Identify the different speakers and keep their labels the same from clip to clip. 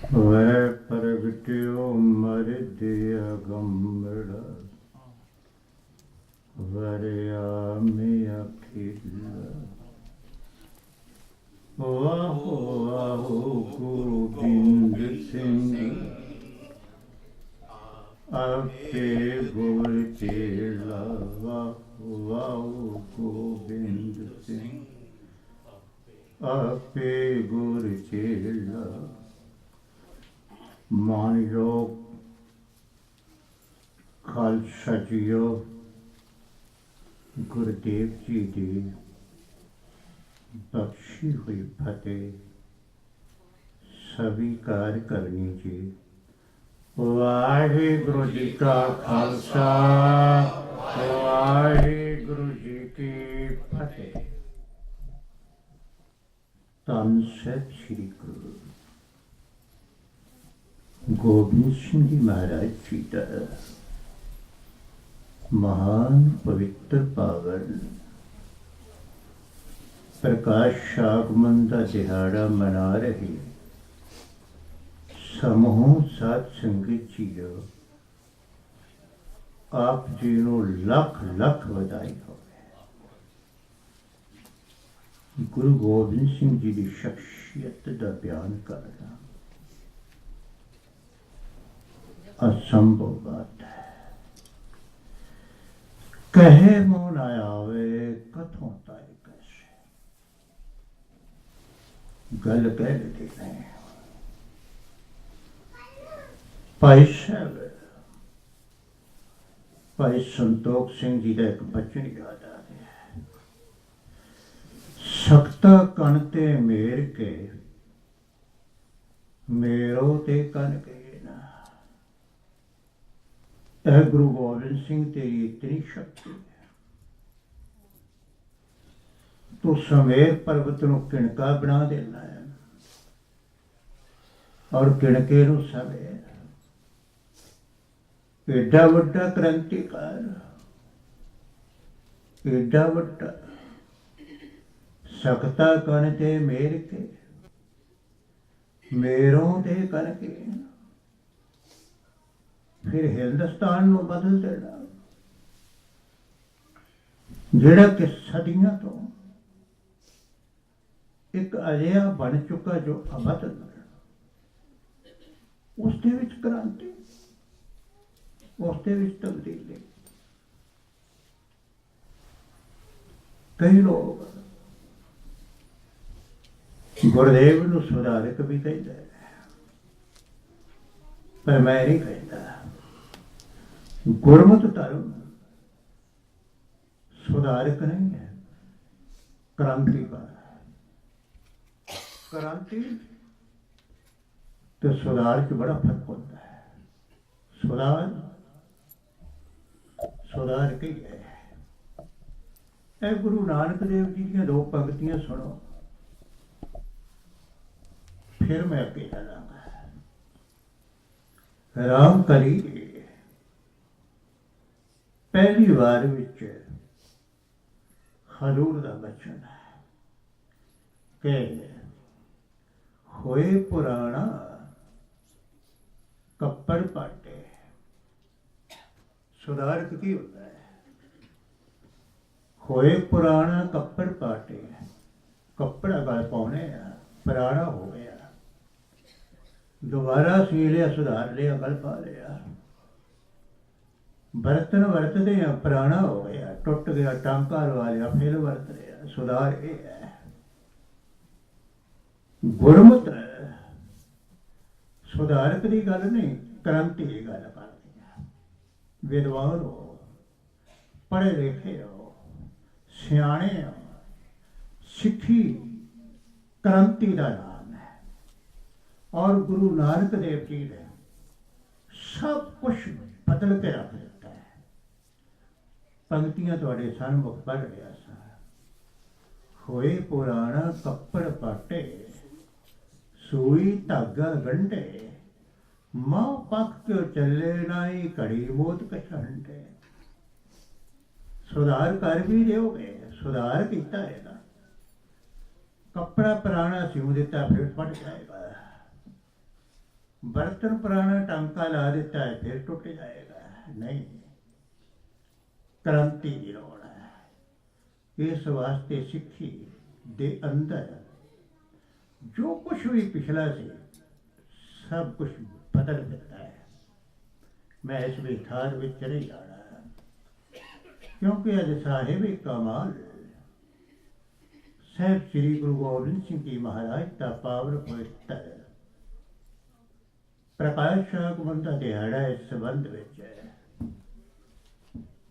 Speaker 1: वै प्रगट्यो मरिदय गम्बड़ वरयामि अखिल वाहो वाहो गोविंद सिंह आपे गुर चेला वाहो वाहो गोविंद सिंह आपे गुर चेला। मानयोग खालसा जीओ गुरुदेव जी की बख्शी हुई फतेह स्वीकार करनी जी। वाहिगुरु जी का खालसा वाहिगुरु जी की फतेह। धन ਸਾਹਿਬ श्री गुरु गोबिंद सिंह जी महाराज जी का महान पवित्र पावन प्रकाश आगमन का दिहाड़ा मना रहे समूह साध संगत जीओ आप जी नूं लख लख बधाई हो। गुरु गोबिंद सिंह जी की शख्सियत का बयान करना असंभव बात है। कहे मुँह न आवे कथों ताए कैसे गल कह देते हैं। भाई साहब भाई संतोख सिंह जी का एक बचन याद आ गया है। सख्ता कन ते मेर के मेरो ते कन के ना। गुरु गोबिंद सिंह तेरी इतनी शक्ति है तो समेर पर्वत नूं किणका बना देना है और किणके नूं समेर। एडा वड्डा क्रांतिकार एडा वड्डा सकता कन ते मेर के मेरों ते कन के फिर हिंदुस्तान नूं बदल देना जिहड़ा कि सदियां तो एक अजिहा बन चुका जो अवध उसदे विच क्रांति उसदे विच तब्दीली। कई लोग गुरुदेव नूं सुधारक भी कहते हैं पर मैं नहीं कहता। गुरमत धर्म सुधारक नहीं है क्रांतिकार है। क्रांति तो सुधार च बड़ा फर्क होता है। सुधार की है। ए गुरु नानक देव जी की दो पंक्तियां सुनो फिर मैं अगे चलांगा। राम करी पहली बार विच हजूर का बचन है कि होए पुराना कपड़ पाटे। सुधारक की होता है? होए पुराना कपड़ पाटे कपड़ा गल पाने पुराना हो गया दोबारा सी लिया सुधार लिया गल पा लिया। बर्तन वरतते हैं पुराना हो गया टुट गया टांका लवा लिया फिर वरत लिया। सुधार ये है। गुरमत सुधारक की गल नहीं क्रांति की गल करती है। विद्वान हो पढ़े लिखे हो सियाणे हो सिक्खी क्रांति का नाम है। और गुरु नानक देव जी ने सब कुछ बदल के रख दिता है। पंक्तियां तुहाडे सन्मुख पढ़ रहा सा। होए पुराना कपड़ पाटे सूई धागा गंढे मां पक क्यों चले नाई घड़ी मोत कछंडे। सुधार कर भी दोगे सुधार किया है ना। कपड़ा पुराना सिउ दिता फिर फट जाएगा। बर्तन पुराना टांका ला देता है फिर टूट जाएगा, नहीं, क्रांति की लोड़ है। इस वास्ते सिक्खी दे अंदर जो कुछ भी पिछला से सब कुछ बदल देता है। मैं इस विस्तार में चले जा रहा, क्योंकि अज साहिब कमाल साहब श्री गुरु गोबिंद सिंह जी महाराज का पावन पवित्र प्रकाश आगमन का दिहाड़ा इस संबंध में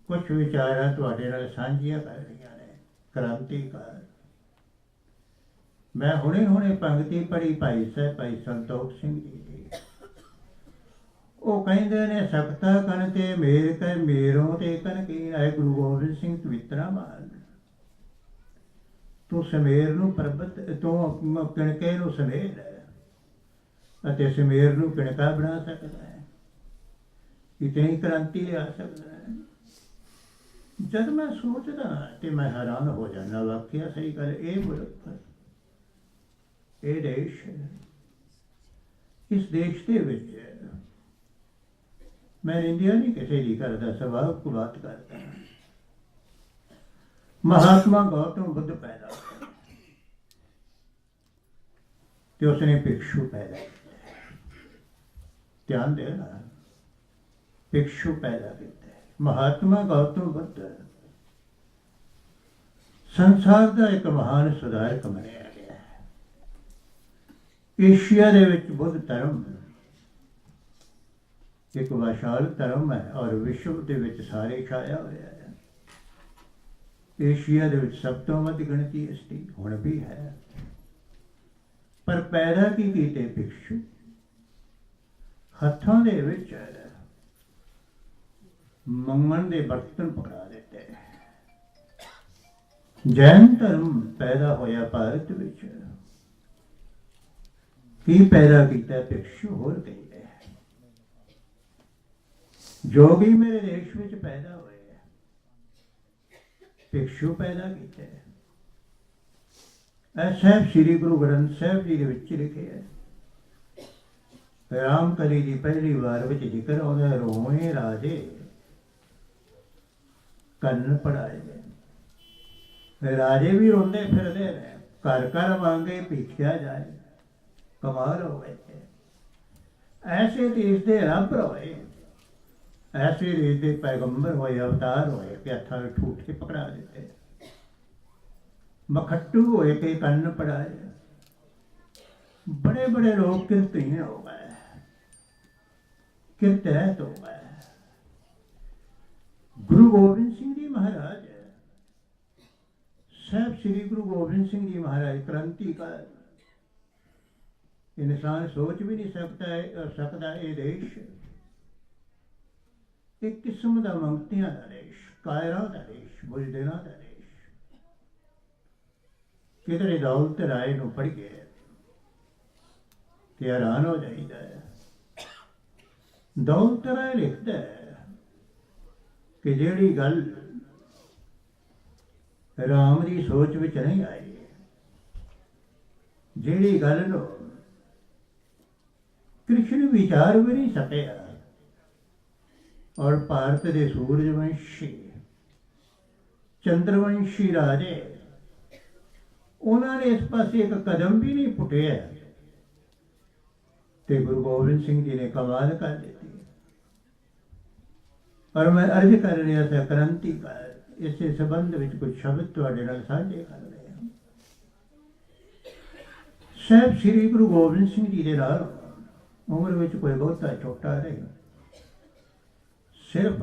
Speaker 1: कुछ विचारां तुहाडे नाल सांझियां कर रही ने। क्रांतिकार मैं हुणे हुणे पंक्ति पढ़ी भाई साहब भाई संतोख सिंह जी की। वो कहते ने सकता कन ते मेर कै मेरों ते कन की आए गुरु गोबिंद सिंह पवित्रा मान। तू समेर नूं परबत तू किणके नूं समेर अते समेर नूं किणका बना सकता है। इतनी क्रांति लिया सकता है। जब मैं सोचदा तो मैं हैरान हो जाना। वाकया सही गल, ये मुल्क ये देश इस देश के विच मैं निंदिया नहीं किसी की करता, स्वभाव को बात करता। महात्मा गौतम बुद्ध पैदा हुए तो उसने भिक्षु पैदा किया। ध्यान देना, भिक्षु पैदा किया। महात्मा गौतम बुद्ध संसार का एक महान सुधारक मनिया गया है। एशिया दे विच बुद्ध धर्म एक विशाल धर्म है और विश्व के विच सारे छाया हुआ है। एशिया दे विच सब तो वध गिणती इसकी हुण भी है, पर पैदा की कीते भिक्षु हत्थों दे विच मंगण दे बर्तन पकड़ा देते। जैन धर्म पैदा होया भारत विच, की पैदा किया भिक्षु होर गई। जोगी मेरे देश में पैदा हुए, भिक्षु पैदा किए। साहब श्री गुरु ग्रंथ साहब जी के विच लिखे है। रामकली जी पहली बार विच जिक्र आउंदा है, रोए राजे कन्न पढ़ाए। राजे भी रोंदे फिरदे रहे, घर घर मांगे भीखिया जाए। कमाल हो गए। ऐसे देश के रब होए, ऐसे देश के पैगंबर होए, अवतार होए कि हत्थां में ठूठे पकड़ा देते। मखट्टू होए कि कन्न पढ़ाए। बड़े बड़े लोग कीर्तनीय हो गए, कीर्तरहित हो गए। गुरु गोबिंद सिंह जी महाराज, साहब श्री गुरु गोबिंद सिंह जी महाराज क्रांतिकार। इंसान सोच भी नहीं सकता ये देश एक किस्म का मंगतियां का देश, कायरा का देश, बुजदिलों का देश। किधरे दौलत राय नूं पढ़िए तो हैरान हो जाइदा है। दौलत राय लिखता है कि जिहड़ी गल राम की सोच विच नहीं आई, जिहड़ी गल नूं कृष्ण विचार भी नहीं सकिया, और भारत के सूरजवंशी चंद्रवंशी राजे उन्होंने इस पासे एक कदम भी नहीं पुटिया, तो गुरु गोबिंद सिंह जी ने कमाल कर दी। और मैं अर्ज कर रहा था क्रांतिकार, इस संबंध में कुछ शब्द तुहाडे नाल साझे कर रहे हैं। साहब श्री गुरु गोबिंद सिंह जी के नाल उम्र में कोई बहुता छोटा नहीं, सिर्फ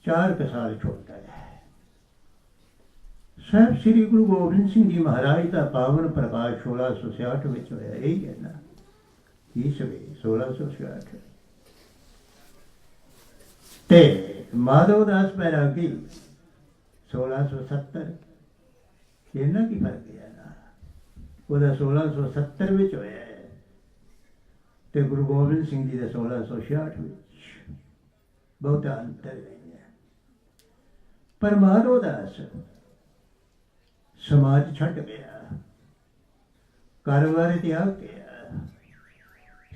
Speaker 1: 4 साल छोटा है। साहब श्री गुरु गोबिंद सिंह जी महाराज का पावन प्रकाश 1666 में होया। यही है ना, ईस्वी 1666। ते माधवदास बैरागी 1670। इन्ना की फर्क है ना, वह 1670 में होया है, तो गुरु गोबिंद सिंह जी का 1666 में। बहुत अंतर नहीं है। पर माधवदास समाज छड़ गया, कारोबार त्याग गया,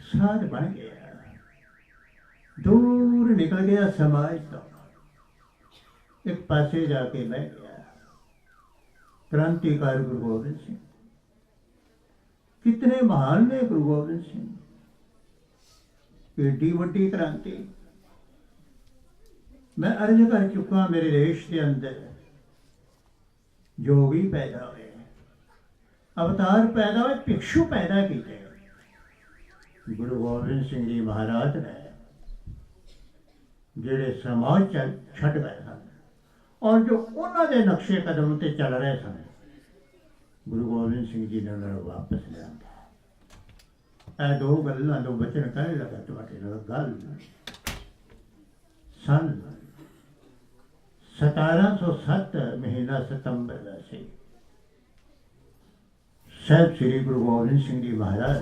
Speaker 1: ਸਾਧ ਬਣ ਗਿਆ, ਦੂਰ ਨਿਕਲ ਗਿਆ ਸਮਾਜ ਤੋਂ, ਇੱਕ ਪਾਸੇ ਜਾ ਕੇ ਬਹਿ ਗਿਆ। क्रांतिकारी गुरु गोबिंद सिंह, कितने महान ने गुरु गोबिंद सिंह, एडी वड्डी क्रांति। मैं अर्ज कर चुका, मेरे देश के अंदर जोगी पैदा हुए, अवतार पैदा हुए, भिक्षु पैदा किए। गुरु गोबिंद सिंह जी महाराज ने जेड़े समाज छड़ गए सन और जो उन्होंने नक्शे कदम से चल रहे सन, गुरु गोबिंद सिंह जी ने उन्होंने वापस लिया। ਇਹ दो गल्लां दो बचन कह लगा ਤੁਹਾਡੇ ਨਾਲ गल सन 1707 महीना सितंबर ਦਾ ਸੀ। ਸਾਹਿਬ श्री गुरु गोबिंद सिंह जी महाराज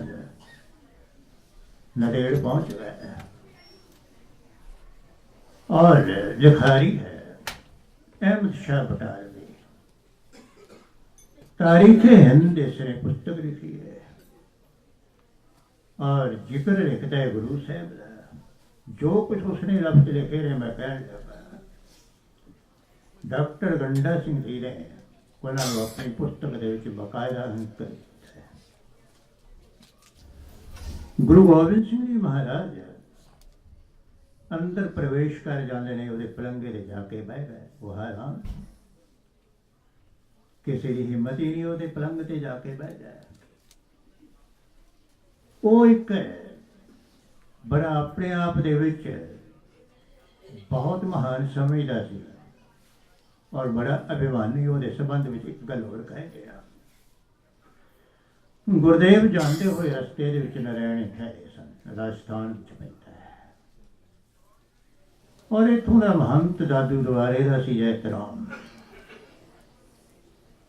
Speaker 1: नदेड़ पहुंच गए और लिखारी है अहमद शाह बटालवी, तारीख हिंद इसने पुस्तक लिखी है और जिक्र लिखता है गुरु साहब का। जो कुछ उसने लफ्ज लिखे रहे मैं कह लगा, डॉक्टर गंडा सिंह जी ने उन्होंने अपनी पुस्तक के बकायदा अंक लिखा है। गुरु गोबिंद सिंह जी महाराज अंदर प्रवेश कर जाते ने, वो पलंगे से जाके बह गए। वो हैरान, किसी की हिम्मत ही नहीं वो पलंग से जाके बह जाए। वो एक बड़ा अपने आप दे विच बहुत महान समझदा सी और बड़ा अभिमानी। वो संबंध में एक गल होर कह गया, गुरदेव जाते हुए रस्ते दे नारायण ठहरे सन, राजस्थान पैंदा है, और इथों का महंत दादू द्वारे का सी एहतराम।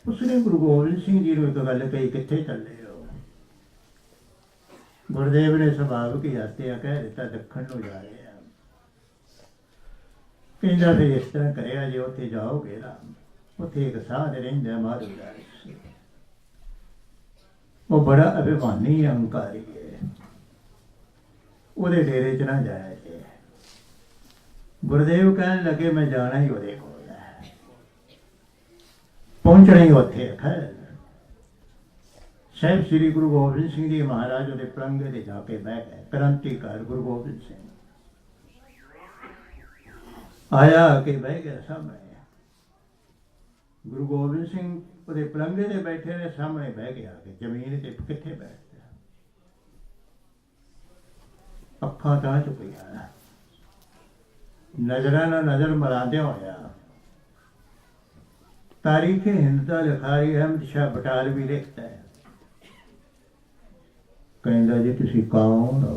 Speaker 1: उसने गुरु गोबिंद सिंह जी को एक गल कही, कित्थे चले हो? गुरुदेव ने सुभाव की हत्या कह दिता, दखण को जा रहे हैं। कहता फिर इस तरह करे, जे उत्थे जाओगे ना, उत्थे एक साध रहिंदा माधवदास, वो बड़ा अभिमानी अहंकारी है, उहदे डेरे च ना जाया जे। गुरुदेव कहन लगे मैं जाना ही उहदे कोल है, पहुंचना ही उत्थे। खैर साहिब श्री गुरु गोबिंद सिंह जी महाराज उहदे पलंगे ते जाके बह गए। क्रांतिकार गुरु गोबिंद सिंह आया के बह गया सामने। गुरु गोबिंद सिंह उहदे पलंगे ते बैठे ने, सामने बह गया के जमीन ते कित्थे बैठ गया। अखां तां चुकिया, नजर ना नजर मरांदे होया। तारीख हिंद का लिखारी अहमद शाह बटालवी लिखता है, कहता जी तुसी कौन हो?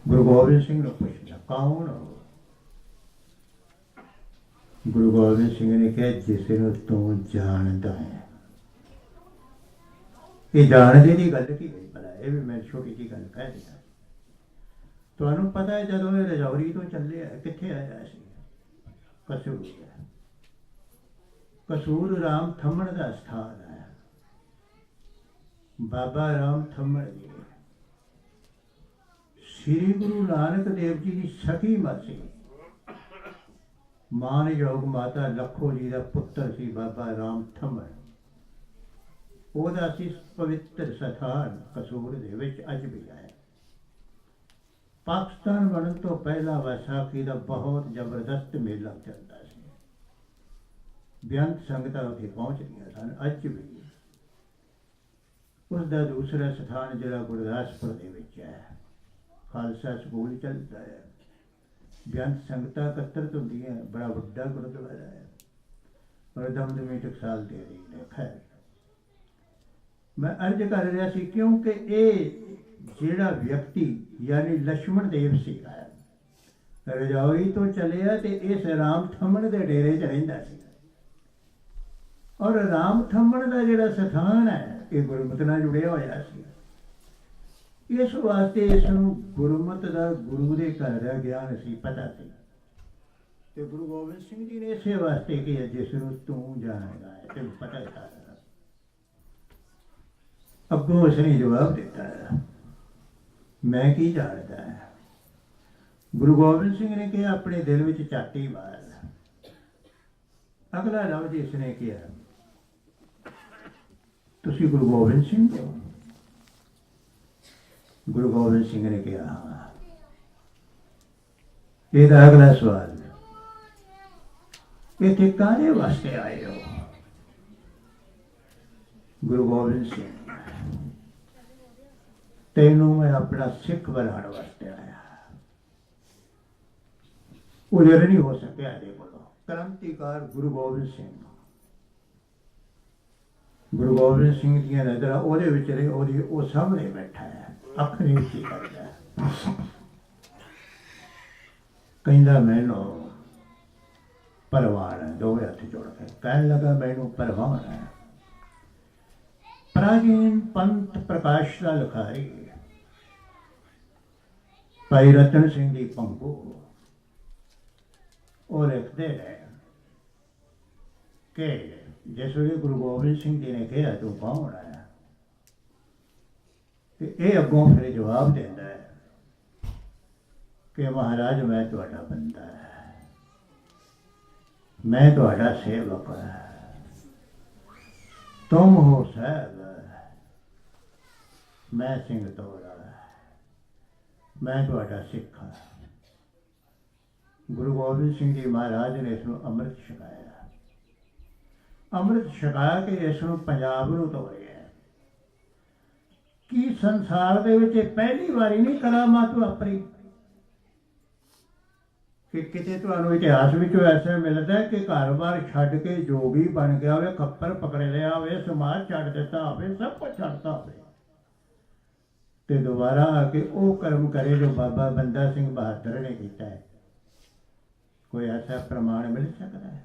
Speaker 1: गुरु गोबिंद सिंह ने पूछा कौन हो? गुरु गोबिंद सिंह ने कहा जिसनों तू जानता है। ये जानने की गल की गई भला, ये भी मैं छोटी जी गल कह दिया। ਤੁਹਾਨੂੰ पता है जदों ये रजौरी तो चले कित्थे आया सी? कसूर। कसूर राम थम्मण का स्थान है। बाबा राम थम्मण जी श्री गुरु नानक देव जी की सखी मासी मानयोग माता लखो जी का पुत्र सी बाबा राम थम्मण। ਉਹਦਾ ਸੀ पवित्र स्थान कसूर ਦੇ ਵਿੱਚ ਅੱਜ भी है। पाकिस्तान बनने तो पहला वैसाखी का बहुत जबरदस्त मेला चलता है। बेअंत संगतां उत्थे पहुँचदियां सन अज भी। उसका दूसरा स्थान जिला गुरदासपुर दे विच है, खालसा स्कूल चलता है, बेअंत संगतां एकत्रित होंदियां, बड़ा वड्डा गुरुद्वारा है और दमदमी टकसाल दे रही है। खैर मैं अर्ज कर रहा सी क्योंकि ये ਜਿਹੜਾ ਵਿਅਕਤੀ यानी लक्ष्मण देव ਸੀਗਾ रजौरी तो चलिया ते इस राम थम्मण के डेरे च रहिंदा सी। और राम थम्मण का जिहड़ा स्थान है ये गुरमत नाल जुड़िया होया सी। इस वास्ते इसनूं गुरमत का गुरु के घर का ज्ञान सी पता सी ते गुरु गोबिंद सिंह जी ने इस वास्ते किया जिसनूं तू जानेगा है तेनूं पता है सारा। अगों उसने जवाब दिता है मैं की जाणदा है। गुरु गोबिंद सिंह ने कहा अपने दिल में झाटी मार। अगला लफ्ज इसने किया तुसी गुरु गोबिंद सिंह हो? गुरु गोबिंद सिंह ने कहा हाँ। ਇਹਦਾ अगला सवाल इत्थे काहदे वास्ते आए हो? गुरु गोबिंद सिंह तेनू मैं अपना सिख बनाने वास्ते आया। उधर नहीं हो सके आदे बोलो। क्रांतिकार गुरु गोबिंद सिंह, गुरु गोबिंद सिंह दी नजर ओहदे विच रही, ओहदी ओ सामने बैठा है, अख नहीं उच्ची करदा है। कहंदा मैनू परवान है, दो हथ जोड़ के कहन लगा मैनू परवान है। प्राचीन पंथ प्रकाश का लिखारी भाई रतन सिंह जी पंगू और लिखते हैं कि जिस वे गुरु गोबिंद सिंह जी ने कहा तू कौन है, तो ये अगों फिर जवाब देता है कि महाराज मैं तुहाडा बंदा है, मैं तुहाडा सेवक है, तुम हो साहब, मैं सिंह तोड़ा, मैं तुहाडा सिख हाँ। गुरु गोबिंद सिंह जी महाराज ने इसनों अमृत छकाया। अमृत छका के इसनों पंजाब नूं तोड़िया कि संसार दे विच पहली बारी नहीं करामात वापरी कि किते तुहानूं इतिहास विचों ऐसा मिलता है कि घर बार छड्ड के जोगी बन गया होवे, खप्पर पकड़ लिया होवे, समाज छड्ड दिता होवे, सब कुछ छड्डता होवे ते दोबारा आके वो कर्म करे जो बाबा बंदा सिंह बहादुर ने किया है। कोई ऐसा प्रमाण मिल सकता है?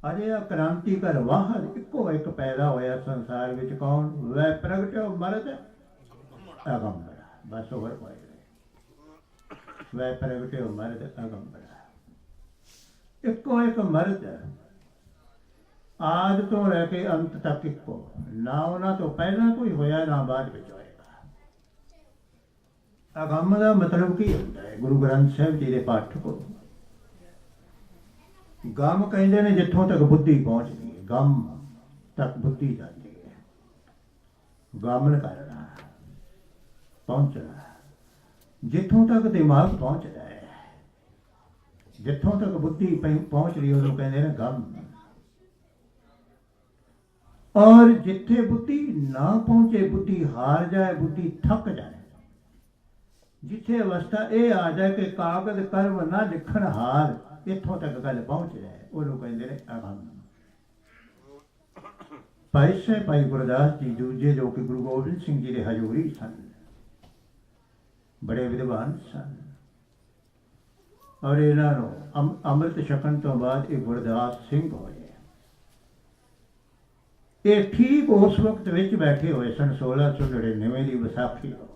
Speaker 1: अजे आ क्रांतिकार वाहद इको एक पैदा होया संसार विच कौन? वह प्रगट मर्द अगंबड़ा, बस होर कोई नहीं। वह प्रगट मर्द अगंबड़ा, इको एक मर्द आद तो लैके अंत तक इको, ना उन्हां तो पहला कोई होया ना बाद विच होएगा। अगम का मतलब की होता है? गुरु ग्रंथ साहिब जी के पाठ को गम कहते हैं जिथों तक बुद्धि पहुँचती है, गम तक बुद्धि जाती है। गमन करना, पहुँचना, जिथों तक दिमाग पहुँचता है, जिथों तक बुद्धि पहुँच रही है उन्होंने कहते हैं गम। और जिथे बुद्धि ना पहुँचे, बुद्धि हार जाए, बुद्धि थक जाए, जिथे अवस्था ये आ जाए कि कागज कर्म ना लिखण हार, इत्थों तक गल पहुँच जाए, उन्होंने कहते हैं अगम। भाई साहब भाई गुरदास जी दूजे जो कि गुरु गोबिंद सिंह जी के हजूरी सन, बड़े विद्वान सन और इन्हों अमृत छकन तो बाद ये गुरदास सिंह होए। ये ठीक उस वक्त विच बैठे हुए सन 1699 की विसाखी को,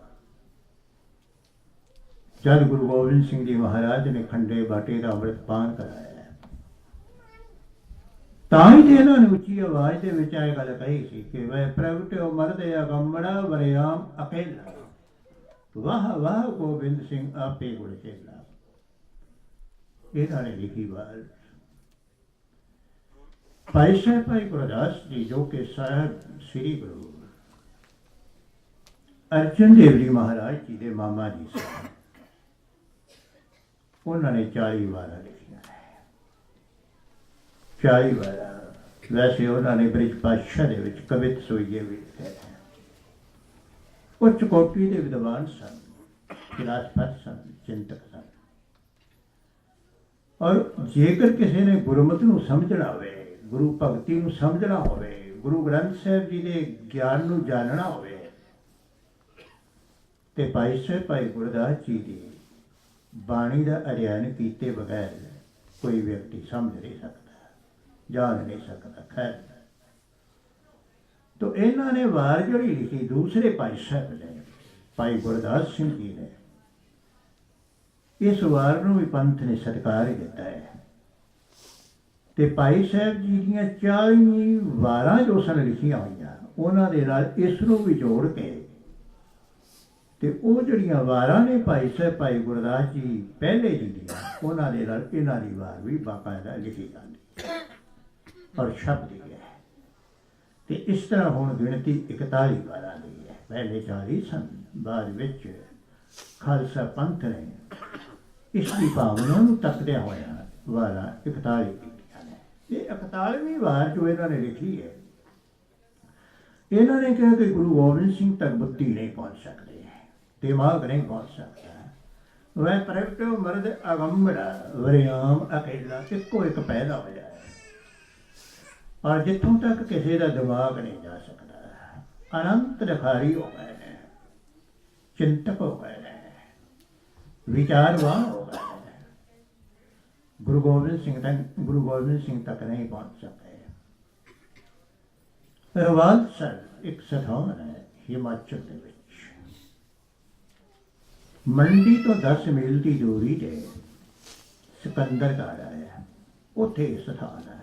Speaker 1: जब गुरु गोबिंद सिंह जी महाराज ने खंडे बाटे का अमृत पान कराया। ताई तो इन्होंने उच्ची आवाज के विच यह गल कही सी कि वह प्रगट्यो मर्द अगंबड़ा वरेआम अकेला, वाह वाह गोबिंद सिंह आपे गुड़ खेला। इन्होंने लिखी बात भाई साहब भाई गुरदास जी जो कि साहब श्री गुरु अर्जन देव जी महाराज जी के मामा जी से, उन्होंने 40 वारा लिखिया है। 40 वारा वैसे उन्होंने ब्रिज पातशाह दे विच कवित सोईए भी लिखे हैं। उच्च कोटि के विद्वान सन, फिलासफर सन, चिंतक सन। और जेकर किसी ने गुरुमत नूं समझना होवे, गुरु भगती नूं समझना होवे, गुरु ग्रंथ साहिब जी के ज्ञान नूं जानना होवे, ते भाई साहब भाई गुरदास जी की बाणी का अध्ययन किए बगैर कोई व्यक्ति समझ नहीं सकता, जान नहीं सकता। खैर, तो इन्होंने वार जोड़ी लिखी दूसरे भाई साहब ने, भाई गुरदास सिंह जी ने, इस वार नूं भी पंथ ने सत्कार दिता है। ते भाई साहब जी दीयां 40 वारां जो सन लिखियां हुई, उन्होंने इस नूं भी जोड़ के ਤੇ ਉਹ ਜਿਹੜੀਆਂ ਵਾਰਾਂ ਨੇ ਭਾਈ ਸਾਹਿਬ ਭਾਈ ਗੁਰਦਾਸ ਜੀ ਪਹਿਲੇ ਜੀ ਦੀਆਂ, ਉਹਨਾਂ ਦੇ ਨਾਲ ਇਹਨਾਂ ਦੀ ਵਾਰ ਵੀ ਬਾਕਾਇਦਾ ਲਿਖੀ ਜਾਂਦੀ ਹੈ ਔਰ ਛਪਦੀ ਹੈ। ਤੇ ਇਸ ਤਰ੍ਹਾਂ ਹੁਣ ਗਿਣਤੀ 41 ਵਾਰਾਂ ਦੀ ਹੈ। ਪਹਿਲੇ 40 ਸਨ, ਬਾਅਦ ਵਿੱਚ ਖਾਲਸਾ ਪੰਥ ਨੇ ਇਸ ਦੀ ਭਾਵਨਾ ਨੂੰ ਤੱਕਦਿਆਂ ਹੋਇਆ ਵਾਰਾਂ 41 ਕੀਤੀਆਂ ਨੇ। ਇਹ 41ਵੀਂ ਵਾਰ ਜੋ ਇਹਨਾਂ ਨੇ ਲਿਖੀ ਹੈ, ਇਹਨਾਂ ਨੇ ਕਿਹਾ ਕਿ ਗੁਰੂ ਗੋਬਿੰਦ ਸਿੰਘ ਤੱਕ ਬੁੱਧੀ ਨਹੀਂ ਪਹੁੰਚ ਸਕਦੇ, ਦਿਮਾਗ ਨਹੀਂ ਪਹੁੰਚ ਸਕਦਾ। ਵਹ ਪ੍ਰਗਟਿਓ ਮਰਦ ਅਗੰਬੜਾ ਵਰਿਆਮ ਅਕੇਲਾ, ਇੱਕੋ ਇੱਕ ਪੈਦਾ ਹੋਇਆ ਹੈ ਔਰ ਜਿੱਥੋਂ ਤੱਕ ਕਿਸੇ ਦਾ ਦਿਮਾਗ ਨਹੀਂ ਜਾ ਸਕਦਾ। ਅਨੰਤ ਲਿਖਾਰੀ ਹੋ ਗਏ ਨੇ, ਚਿੰਤਕ ਹੋ ਗਏ ਨੇ, ਵਿਚਾਰਵਾਨ ਹੋ ਗਏ ਨੇ, ਗੁਰੂ ਗੋਬਿੰਦ ਸਿੰਘ ਤੱਕ ਨਹੀਂ ਪਹੁੰਚ ਸਕੇ। ਰਵਾਲਸਰ ਇੱਕ ਸਥਾਨ ਹੈ ਹਿਮਾਚਲ ਦੇ ਵਿੱਚ, ਮੰਡੀ ਤੋਂ 10 ਮੀਲ ਦੀ ਦੂਰੀ ਤੇ ਸਿਕੰਦਰਗੜ੍ਹ ਹੈ, ਉੱਥੇ ਸਥਾਨ ਹੈ।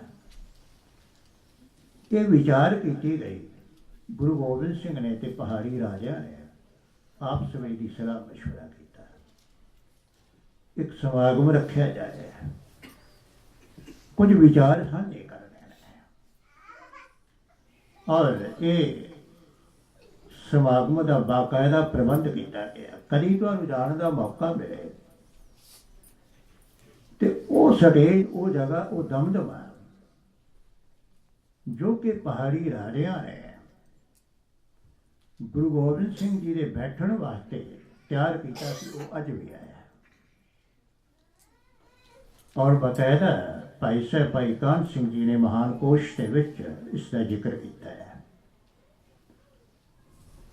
Speaker 1: ਇਹ ਵਿਚਾਰ ਕੀਤੀ ਗਈ, ਗੁਰੂ ਗੋਬਿੰਦ ਸਿੰਘ ਨੇ ਤੇ ਪਹਾੜੀ ਰਾਜਿਆਂ ਨੇ ਆਪਸ ਵਿੱਚ ਦੀ ਸਲਾਹ ਮਸ਼ਵਰਾ ਕੀਤਾ, ਇੱਕ ਸਮਾਗਮ ਰੱਖਿਆ ਜਾਏ, ਕੁਝ ਵਿਚਾਰ ਸਾਂਝੇ ਕਰਨੇ ਨੇ। ਔਰ ਇਹ ਸਮਾਗਮ ਦਾ ਬਾਕਾਇਦਾ ਪ੍ਰਬੰਧ ਕੀਤਾ ਗਿਆ। ਕਦੀ ਤੁਹਾਨੂੰ ਜਾਣ ਦਾ ਮੌਕਾ ਮਿਲੇ ਤੇ ਉਹ ਸਟੇਜ, ਉਹ ਜਗ੍ਹਾ, ਉਹ ਦਮਦਮਾ ਜੋ ਕਿ ਪਹਾੜੀ ਰਾਜਿਆਂ ਨੇ ਗੁਰੂ ਗੋਬਿੰਦ ਸਿੰਘ ਜੀ ਦੇ ਬੈਠਣ ਵਾਸਤੇ ਤਿਆਰ ਕੀਤਾ ਸੀ, ਉਹ ਅੱਜ ਵੀ ਆਇਆ। ਔਰ ਬਕਾਇਦਾ ਭਾਈ ਸਾਹਿਬ ਭਾਈ ਕਾਹਨ ਸਿੰਘ ਜੀ ਨੇ ਮਹਾਨ ਕੋਸ਼ ਦੇ ਵਿੱਚ ਇਸ ਦਾ ਜ਼ਿਕਰ ਕੀਤਾ ਹੈ।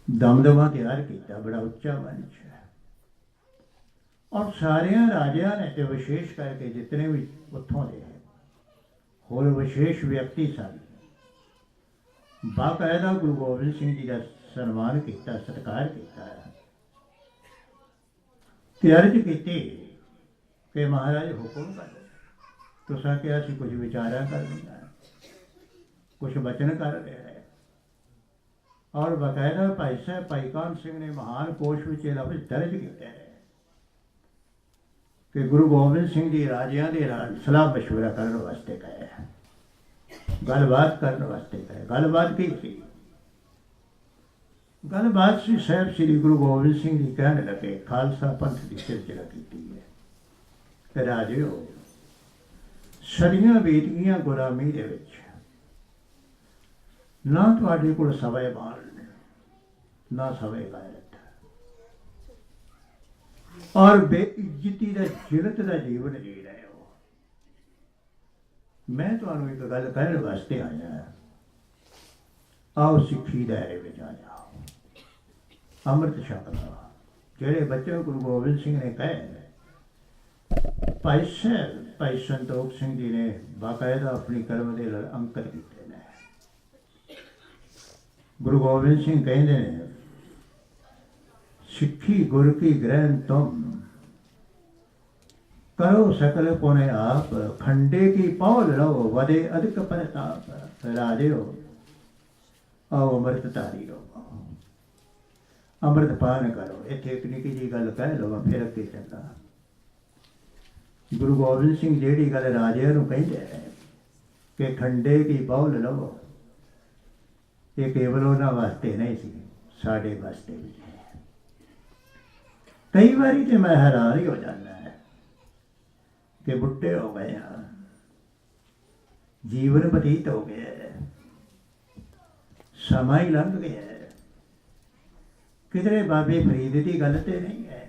Speaker 1: ਦਮਦਮਾ ਤਿਆਰ ਕੀਤਾ, ਬੜਾ ਉੱਚਾ ਮੰਚ ਹੈ ਔਰ ਸਾਰਿਆਂ ਰਾਜਿਆਂ ਨੇ ਤੇ ਵਿਸ਼ੇਸ਼ ਕਰਕੇ ਜਿਤਨੇ ਵੀ ਉੱਥੋਂ ਦੇ ਹੋਰ ਵਿਸ਼ੇਸ਼ ਵਿਅਕਤੀ ਸਨ, ਬਾਕਾਇਦਾ ਗੁਰੂ ਗੋਬਿੰਦ ਸਿੰਘ ਜੀ ਦਾ ਸਨਮਾਨ ਕੀਤਾ, ਸਤਿਕਾਰ ਕੀਤਾ ਤੇ ਅਰਜ਼ ਕੀਤੀ ਕਿ ਮਹਾਰਾਜ ਹੁਕਮ ਕਰੋ। ਤੁਸੀਂ ਕਿਹਾ ਅਸੀਂ ਕੁਝ ਵਿਚਾਰਾਂ ਕਰ ਦਿੰਦਾ, ਕੁਝ ਬਚਨ ਕਰ ਰਹੇ ਹੈ। ਔਰ ਬਕਾਇਦਾ ਭਾਈ ਸਾਹਿਬ ਭਾਈ ਕਾਹਨ ਸਿੰਘ ਨੇ ਮਹਾਨ ਕੋਸ਼ ਵਿੱਚ ਇਹ ਲਫ਼ਜ਼ ਦਰਜ ਕੀਤੇ ਨੇ ਕਿ ਗੁਰੂ ਗੋਬਿੰਦ ਸਿੰਘ ਜੀ ਰਾਜਿਆਂ ਦੇ ਨਾਲ ਸਲਾਹ ਮਸ਼ਵਰਾ ਕਰਨ ਵਾਸਤੇ ਕਹੇ, ਗੱਲਬਾਤ ਕਰਨ ਵਾਸਤੇ ਕਹੇ। ਗੱਲਬਾਤ ਕੀ ਸੀ? ਗੱਲਬਾਤ ਸੀ ਸਾਹਿਬ ਸ੍ਰੀ ਗੁਰੂ ਗੋਬਿੰਦ ਸਿੰਘ ਜੀ ਕਹਿਣ ਲੱਗੇ, ਖਾਲਸਾ ਪੰਥ ਦੀ ਸਿਰਜਣਾ ਕੀਤੀ ਹੈ। ਰਾਜਿਓ, ਸਦੀਆਂ ਬੀਤ ਗਈਆਂ ਗੁਲਾਮੀ ਦੇ ਵਿੱਚ, ਨਾ ਤੁਹਾਡੇ ਕੋਲ ਸਵੈ ਮਾਣ, ਨਾ ਸਵੈ ਗੈਰਤ, ਔਰ ਬੇਇੱਜ਼ਤੀ ਦਾ ਜਿਲਤ ਦਾ ਜੀਵਨ ਜੀ ਰਹੇ ਹੋ। ਮੈਂ ਤੁਹਾਨੂੰ ਇੱਕ ਗੱਲ ਕਹਿਣ ਵਾਸਤੇ ਆਇਆ, ਆਓ ਸਿੱਖੀ ਦਾਇਰੇ ਵਿੱਚ ਆ ਜਾਓ, ਅੰਮ੍ਰਿਤ ਛਕ ਲਓ। ਜਿਹੜੇ ਬੱਚੇ ਗੁਰੂ ਗੋਬਿੰਦ ਸਿੰਘ ਨੇ ਕਹੇ, ਭਾਈ ਸਾਹਿਬ ਭਾਈ ਸੰਤੋਖ ਸਿੰਘ ਜੀ ਨੇ ਬਾਕਾਇਦਾ ਆਪਣੀ ਕਲਮ ਦੇ ਨਾਲ ਅੰਕਿਤ ਕੀਤੇ ਨੇ। ਗੁਰੂ ਗੋਬਿੰਦ ਸਿੰਘ ਕਹਿੰਦੇ ਨੇ, ਸਿੱਖੀ ਗੁਰ ਕੀ ਗ੍ਰਹਿਣ ਤੁਮ, ਕਰੋ ਸਕਲ ਪੁਨੇ ਆਪ, ਖੰਡੇ ਕੀ ਪੌਲ ਲਓ, ਵਦੇ ਅਧਿਕ ਪ੍ਰਤਾਪ। ਰਾਜਿਓ, ਆਓ ਅੰਮ੍ਰਿਤ ਧਾਰੀ ਰਹੋ, ਅੰਮ੍ਰਿਤ ਪਾਨ ਕਰੋ। ਇੱਥੇ ਇੱਕ ਨਿੱਕੀ ਜਿਹੀ ਗੱਲ ਕਹਿ ਲਓ, ਫਿਰ ਅੱਗੇ ਚੱਲਾਂ। ਗੁਰੂ ਗੋਬਿੰਦ ਸਿੰਘ ਜਿਹੜੀ ਗੱਲ ਰਾਜਿਆਂ ਨੂੰ ਕਹਿੰਦੇ ਨੇ ਕਿ ਖੰਡੇ ਕੀ ਪੌਲ ਲਓ, ਇਹ ਕੇਵਲ ਉਹਨਾਂ ਵਾਸਤੇ ਨਹੀਂ ਸੀ, ਸਾਡੇ ਵਾਸਤੇ ਵੀ ਹੈ। ਕਈ ਵਾਰੀ ਤੇ ਮੈਂ ਹੈਰਾਨ ਹੀ ਹੋ ਜਾਂਦਾ ਹੈ ਕਿ ਬੁੱਢੇ ਹੋ ਗਏ ਹਾਂ, ਜੀਵਨ ਬਤੀਤ ਹੋ ਗਿਆ ਹੈ, ਸਮਾਂ ਹੀ ਲੰਘ ਗਿਆ ਹੈ, ਕਿਧਰੇ ਬਾਬੇ ਫਰੀਦ ਦੀ ਗੱਲ ਤੇ ਨਹੀਂ ਹੈ।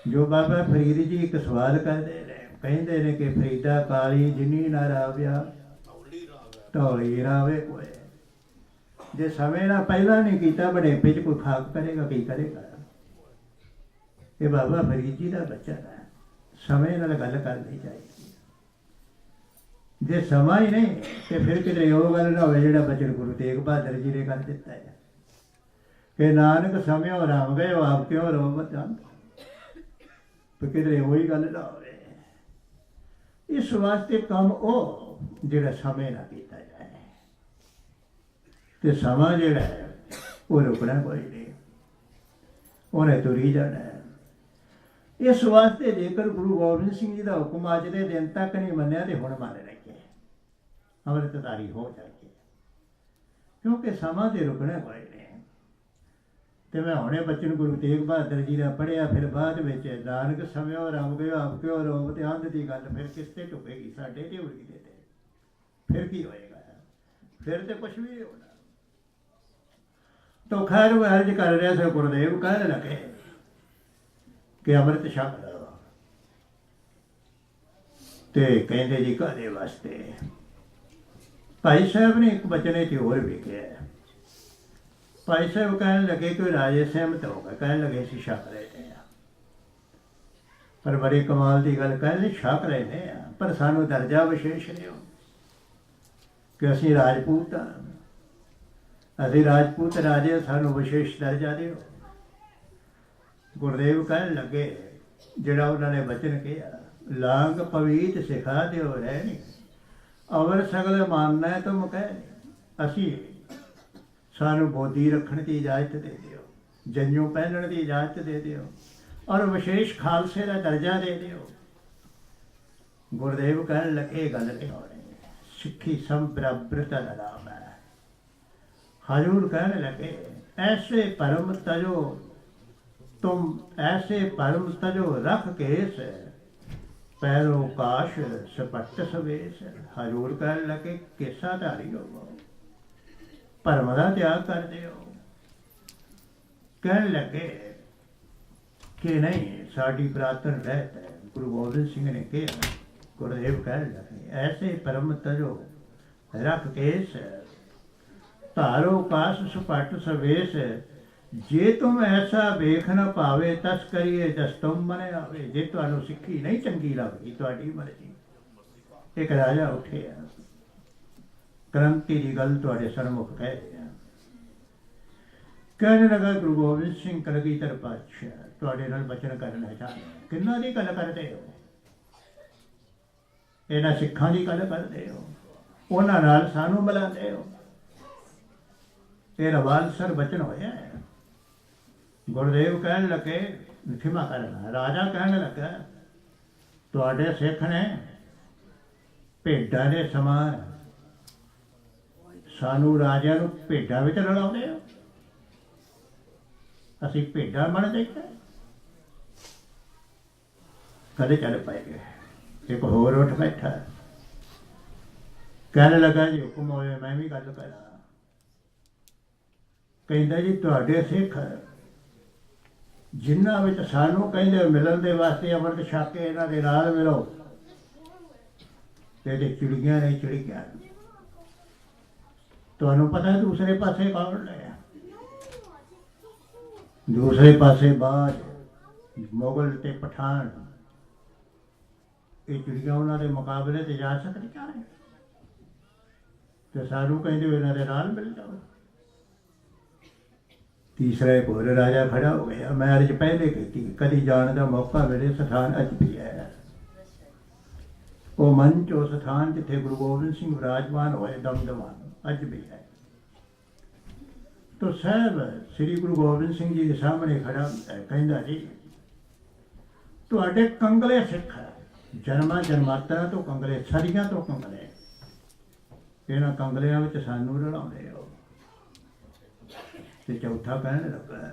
Speaker 1: ਜੋ ਬਾਬਾ ਫਰੀਦ ਜੀ ਇੱਕ ਸਵਾਲ ਕਰਦੇ ਨੇ, ਕਹਿੰਦੇ ਨੇ ਕਿ ਫਰੀਦਾ ਕਾਲੀ ਜਿਨੀ ਨਾ ਰਾਵਿਆ, ਢੋਲੀ ਰਾਵੇ ਕੋਏ। ਜੇ ਸਮੇਂ ਨਾਲ ਪਹਿਲਾਂ ਨਹੀਂ ਕੀਤਾ, ਬੜੇਪੇ 'ਚ ਕੋਈ ਖਾਕ ਕਰੇਗਾ, ਕੀ ਕਰੇਗਾ? ਇਹ ਬਾਬਾ ਫਰੀਦ ਜੀ ਦਾ ਬੱਚਾ ਹੈ, ਸਮੇਂ ਨਾਲ ਗੱਲ ਕਰਨੀ ਚਾਹੀਦੀ। ਜੇ ਸਮਾਂ ਹੀ ਨਹੀਂ ਤੇ ਫਿਰ ਕਿਤੇ ਉਹ ਗੱਲ ਨਾ ਹੋਵੇ ਜਿਹੜਾ ਬਚਨ ਗੁਰੂ ਤੇਗ ਬਹਾਦਰ ਜੀ ਨੇ ਕਰ ਦਿੱਤਾ ਹੈ ਕਿ ਨਾਨਕ ਸਮਿਓ ਰਾਮ ਗਏ ਆਪ ਕਿਉਂ ਰੋਵਤ ਅੰਤ। ਕਿਧਰੇ ਉਹੀ ਗੱਲ ਨਾ ਹੋਵੇ। ਇਸ ਵਾਸਤੇ ਕੰਮ ਉਹ ਜਿਹੜਾ ਸਮੇਂ ਨਾਲ ਕੀਤਾ ਜਾਏ, ਤੇ ਸਮਾਂ ਜਿਹੜਾ ਹੈ ਉਹ ਰੁਕਣਾ ਕੋਈ ਨਹੀਂ। ਉਹਨੇ ਤੁਰੀ ਜਾਣਾ ਹੈ। ਇਸ ਵਾਸਤੇ ਜੇਕਰ ਗੁਰੂ ਗੋਬਿੰਦ ਸਿੰਘ ਜੀ ਦਾ ਹੁਕਮ ਅੱਜ ਦੇ ਦਿਨ ਤੱਕ ਨਹੀਂ ਮੰਨਿਆ ਤੇ ਹੁਣ ਮੰਨ ਲਈਏ, ਅੰਮ੍ਰਿਤਧਾਰੀ ਹੋ ਜਾਈਏ, ਕਿਉਂਕਿ ਸਮਾਂ ਤੇ ਰੁਕਣੇ ਕੋਈ ਨਹੀਂ। ਤੇ ਮੈਂ ਹੁਣੇ ਬਚਨ ਗੁਰੂ ਤੇਗ ਬਹਾਦਰ ਜੀ ਦਾ ਪੜ੍ਹਿਆ, ਫਿਰ ਬਾਅਦ ਵਿੱਚ ਨਾਨਕ ਸਮਿਓ ਰਮ ਗਇਓ ਆਪ ਕਿਉ ਰੋਬ, ਤੇ ਅੰਧ ਦੀ ਗੱਲ ਫਿਰ ਕਿਸ ਤੇ ਢੁੱਕੇਗੀ, ਸਾਡੇ ਤੇ ਉਲਗੀ ਦੇ ਤੇ ਫਿਰ ਕੀ ਹੋਏਗਾ? ਫਿਰ ਤੇ ਕੁਛ ਵੀ ਨਹੀਂ ਹੋਣਾ। ਤਾਂ ਖੈਰ ਉਹ ਅਰਜ ਕਰ ਰਿਹਾ ਸੀ, ਗੁਰਦੇਵ ਕਹਿਣ ਲੱਗੇ ਕਿ ਅੰਮ੍ਰਿਤ ਛਕ ਲਓ। ਤੇ ਕਹਿੰਦੇ ਜੀ ਕਾਹਦੇ ਵਾਸਤੇ? ਭਾਈ ਸਾਹਿਬ ਨੇ ਇੱਕ ਬਚਨ ਚ ਹੋਰ ਵੀ ਕਿਹਾ। ਭਾਈ ਸਾਹਿਬ ਕਹਿਣ ਲੱਗੇ ਕਿ ਰਾਜੇ ਸਹਿਮਤ ਹੋ ਗਏ, ਕਹਿਣ ਲੱਗੇ ਅਸੀਂ ਛਕ ਰਹੇ ਹਾਂ। ਪਰ ਬੜੀ ਕਮਾਲ ਦੀ ਗੱਲ, ਕਹਿੰਦੇ ਛਕ ਰਹੇ ਹਾਂ ਪਰ ਸਾਨੂੰ ਦਰਜਾ ਵਿਸ਼ੇਸ਼ ਦਿਓ ਕਿ ਅਸੀਂ ਰਾਜਪੂਤ ਹਾਂ, ਅਸੀਂ ਰਾਜਪੂਤ ਰਾਜੇ, ਸਾਨੂੰ ਵਿਸ਼ੇਸ਼ ਦਰਜਾ ਦਿਓ। ਗੁਰਦੇਵ ਕਹਿਣ ਲੱਗੇ ਜਿਹੜਾ ਉਹਨਾਂ ਨੇ ਬਚਨ ਕਿਹਾ, ਲਾਂਗ ਪਵੀਤ ਸਿਖਾ ਦਿਓ ਰਹਿਣੀ, ਅਵਰ ਸਗਲ ਮਾਨਨਾ ਤੁਮ ਕਹਿ, ਅਸੀਂ ਸਾਨੂੰ ਬੋਦੀ ਰੱਖਣ ਦੀ ਇਜਾਜ਼ਤ ਦੇ ਦਿਓ, ਜੰਝੂ ਪਹਿਨਣ ਦੀ ਇਜਾਜ਼ਤ ਦੇ ਦਿਓ, ਔਰ ਵਿਸ਼ੇਸ਼ ਖਾਲਸੇ ਦਾ ਦਰਜਾ ਦੇ ਦਿਓ। ਗੁਰਦੇਵ ਕਹਿਣ ਲੱਗੇ ਗੱਲ ਨਹੀਂ ਹੋਣੀ, ਸਿੱਖੀ ਸਭ ਬਰਾਬਰਤਾ ਦਾ ਨਾਮ ਹੈ। ਹਜ਼ੂਰ ਕਹਿਣ ਲੱਗੇ ਐਸੇ ਪਰਮ ਤਜੋ ਤੁਮ, ਐਸੇ ਪਰਮ ਤਜੋ ਰੱਖ ਕੇਸ, ਪੈਰੋ ਕਾਸ਼ ਸਪੱਟ ਸਵੇਸ। ਹਜ਼ੂਰ ਕਹਿਣ ਲੱਗੇ ਕੇਸਾ ਧਾਰੀ ਹੋਵੋ, ਭਰਮ ਦਾ ਤਿਆਗ ਕਰ ਦਿਓ। ਕਹਿਣ ਲੱਗੇ ਕਿ ਨਹੀਂ, ਸਾਡੀ ਪ੍ਰਾਤਨ ਰਹਿਤ ਹੈ। ਗੁਰੂ ਗੋਬਿੰਦ ਸਿੰਘ ਨੇ ਕਿਹਾ, ਗੁਰਦੇਵ ਕਹਿਣ ਲੱਗੇ ਐਸੇ ਪਰਮ ਤਜੋ ਰੱਖ ਕੇਸ, ਧਾਰੋ ਕਾਸ ਸੁਪੱਟ ਸਵੇਸ, ਜੇ ਤੁਮ ਐਸਾ ਵੇਖ ਨਾ ਪਾਵੇ ਤਸ ਕਰੀਏ ਜਸ ਤੁਮ ਮਨੇ ਆਵੇ। ਜੇ ਤੁਹਾਨੂੰ ਸਿੱਖੀ ਨਹੀਂ ਚੰਗੀ ਲੱਗਦੀ, ਤੁਹਾਡੀ ਮਰਜ਼ੀ। ਇੱਕ ਰਾਜਾ ਉੱਠਿਆ, ਕ੍ਰਾਂਤੀ ਦੀ ਗੱਲ ਤੁਹਾਡੇ ਸਨਮੁਖ ਕਹਿ ਰਿਹਾ। ਕਹਿਣ ਲੱਗਾ ਗੁਰੂ ਗੋਬਿੰਦ ਸਿੰਘ ਕਲਗੀਧਰ ਪਾਤਸ਼ਾਹ ਤੁਹਾਡੇ ਨਾਲ ਬਚਨ ਕਰਨਾ ਚਾਹੁੰਦੇ। ਕਿੰਨਾ ਦੀ ਗੱਲ ਕਰਦੇ ਹੋ? ਇਹਨਾਂ ਸਿੱਖਾਂ ਦੀ ਗੱਲ ਕਰਦੇ ਹੋ, ਉਹਨਾਂ ਨਾਲ ਸਾਨੂੰ ਮਿਲਾਉਂਦੇ ਹੋ। ਇਹ ਰਵਾਲਸਰ ਬਚਨ ਹੋਇਆ ਹੈ। ਗੁਰਦੇਵ ਕਹਿਣ ਲੱਗੇ ਖਿਮਾ ਕਰਨਾ। ਰਾਜਾ ਕਹਿਣ ਲੱਗਾ ਤੁਹਾਡੇ ਸਿੱਖ ਨੇ ਭੇਡਾਂ ਦੇ ਸਮਾਨ, ਸਾਨੂੰ ਰਾਜਿਆਂ ਨੂੰ ਭੇਡਾਂ ਵਿੱਚ ਰਲਾਉਂਦੇ ਹੋ, ਅਸੀਂ ਭੇਡਾਂ ਬਣ ਦੇਖਦੇ। ਕਦੇ ਚੱਲ ਪਏ ਗਏ। ਇੱਕ ਹੋਰ ਉੱਠ ਬੈਠਾ, ਕਹਿਣ ਲੱਗਾ ਜੀ ਹੁਕਮ ਹੋਏ ਮੈਂ ਵੀ ਗੱਲ ਕਰਾਂ। ਕਹਿੰਦਾ ਜੀ ਤੁਹਾਡੇ ਸਿੱਖ ਜਿਨ੍ਹਾਂ ਵਿੱਚ ਸਾਨੂੰ ਕਹਿੰਦੇ ਮਿਲਣ ਦੇ ਵਾਸਤੇ ਅੰਮ੍ਰਿਤ ਛਕ ਕੇ ਇਹਨਾਂ ਦੇ ਨਾਲ ਮਿਲੋ, ਤੇ ਚਿੜੀਆਂ ਨੇ ਚਿੜੀਆਂ। ਤੁਹਾਨੂੰ ਪਤਾ ਦੂਸਰੇ ਪਾਸੇ ਕੌਣ ਨੇ? ਦੂਸਰੇ ਪਾਸੇ ਬਾਜ, ਮੁਗਲ ਤੇ ਪਠਾਨ। ਇਹ ਚਿੜੀਆਂ ਉਹਨਾਂ ਦੇ ਮੁਕਾਬਲੇ ਤੇ ਜਾ ਸਕਦੀਆਂ ਨੇ, ਤੇ ਸਾਨੂੰ ਕਹਿੰਦੇ ਇਹਨਾਂ ਦੇ ਨਾਲ ਮਿਲ ਜਾਓ। ਤੀਸਰਾ ਇੱਕ ਹੋਰ ਰਾਜਾ ਖੜਾ ਹੋ ਗਿਆ। ਮੈਂ ਅਰਜ ਪਹਿਲੇ ਕੀਤੀ, ਕਦੀ ਜਾਣ ਦਾ ਮੌਕਾ ਮਿਲੇ ਸਥਾਨ ਅੱਜ ਵੀ ਹੈ। ਉਹ ਮੰਚ, ਉਹ ਸਥਾਨ ਜਿੱਥੇ ਗੁਰੂ ਗੋਬਿੰਦ ਸਿੰਘ ਵਿਰਾਜਮਾਨ ਹੋਏ, ਦਮਦਮਾ, ਅੱਜ ਵੀ ਹੈ। ਤੋ ਸਾਹਿਬ ਸ੍ਰੀ ਗੁਰੂ ਗੋਬਿੰਦ ਸਿੰਘ ਜੀ ਦੇ ਸਾਹਮਣੇ ਖੜਾ ਹੁੰਦਾ ਹੈ, ਕਹਿੰਦਾ ਜੀ ਤੁਹਾਡੇ ਕੰਗਲੇ ਸਿੱਖ ਜਨਮਾਂ ਜਨਮਾਂਤਰਾਂ ਤੋਂ ਕੰਗਲੇ, ਸਦੀਆਂ ਤੋਂ ਕੰਗਲੇ, ਇਹਨਾਂ ਕੰਗਲਿਆਂ ਵਿੱਚ ਸਾਨੂੰ ਰਲਾਉਂਦੇ ਹੋ। ਤੇ ਚੌਥਾ ਕਹਿਣ ਲੱਗਾ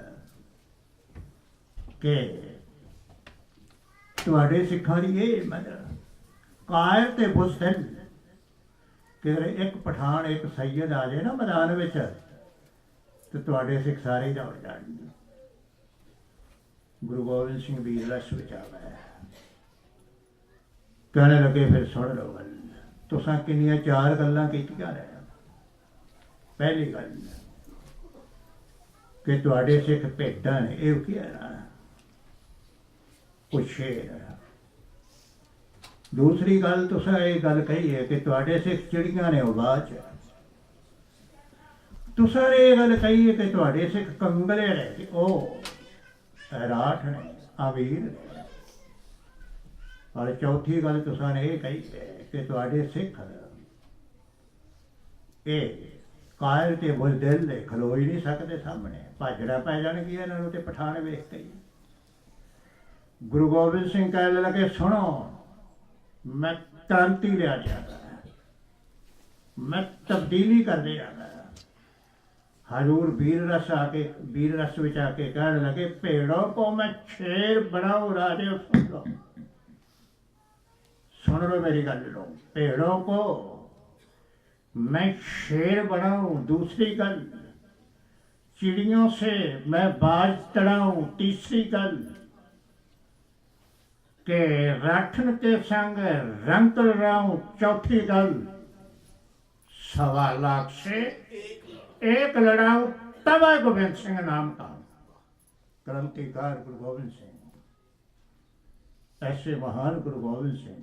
Speaker 1: ਕਿ ਤੁਹਾਡੇ ਸਿੱਖਾਂ ਦੀ ਇਹ ਮਤਲਬ ਕਾਇਰ ਤੇ ਬੁਜ਼ਦਿਲ, ਕਿ ਇੱਕ ਪਠਾਨ ਇੱਕ ਸੈਯਦ ਆ ਜਾਏ ਨਾ ਮੈਦਾਨ ਵਿੱਚ, ਤੇ ਤੁਹਾਡੇ ਸਿੱਖ ਸਾਰੇ ਦੌੜ ਜਾਣਗੇ। ਗੁਰੂ ਗੋਬਿੰਦ ਸਿੰਘ ਵੀਰ ਰਸ ਵਿੱਚ ਆ ਗਏ। ਕਹਿਣ ਲੱਗੇ ਫਿਰ ਸੁਣ ਲਓ ਗੱਲ, ਤੁਸਾਂ ਕਿੰਨੀਆਂ ਚਾਰ ਗੱਲਾਂ ਕੀਤੀਆਂ ਨੇ। ਪਹਿਲੀ ਗੱਲ ਕਿ ਤੁਹਾਡੇ ਸਿੱਖ ਭੇਡਾਂ ਨੇ, ਇਹ ਕੀ ਹੈ? ਉਹ ਸ਼ੇਰ। ਦੂਸਰੀ ਗੱਲ ਤੁਸੀਂ ਇਹ ਗੱਲ ਕਹੀ ਹੈ ਕਿ ਤੁਹਾਡੇ ਸਿੱਖ ਚਿੜੀਆਂ ਨੇ, ਉਹ ਬਾਅਦ। ਤੁਸੀਂ ਇਹ ਗੱਲ ਕਹੀ ਹੈ ਕਿ ਤੁਹਾਡੇ ਸਿੱਖ ਕੰਗਲੇ ਨੇ, ਉਹ ਰਾਠ ਨੇ, ਅਮੀਰ ਨੇ। ਔਰ ਚੌਥੀ ਗੱਲ ਤੁਸੀਂ ਨੇ ਇਹ ਕਹੀ ਹੈ ਕਿ ਤੁਹਾਡੇ ਸਿੱਖ ਇਹ ਕਾਇਰ ਤੇ ਬੁਜ਼ਦਿਲ ਦੇ ਖਲੋ ਹੀ ਨਹੀਂ ਸਕਦੇ ਸਾਹਮਣੇ, ਭਾਜੜਾ ਪੈ ਜਾਣਗੀਆਂ ਇਹਨਾਂ ਨੂੰ ਤੇ ਪਠਾਨ ਵੇਖ ਕੇ ਹੀ। ਗੁਰੂ ਗੋਬਿੰਦ ਸਿੰਘ ਕਹਿਣ ਲੱਗੇ, ਸੁਣੋ ਮੈਂ ਕ੍ਰਾਂਤੀ ਲਿਆ ਜਾਗਾ, ਮੈਂ ਤਬਦੀਲੀ ਕਰ ਦਿਆਂਗਾ। हजूर वीर रस ਵਿੱਚ ਆ ਕੇ कहने लगे, भेड़ों को मैं शेर बनाऊं राजे, सुन लो मेरी गल लो, भेड़ों को मैं शेर बनाऊं। दूसरी गल, चिड़ियों से मैं बाज तड़ाऊं। तीसरी गल, के राठन के संग रंग लड़ाऊं। चौथी गल, 1.25 लाख से एक लड़ाऊं, तब है गोविंद सिंह नाम का। क्रांतिकार गुरु गोबिंद सिंह, ऐसे महान गुरु गोबिंद सिंह,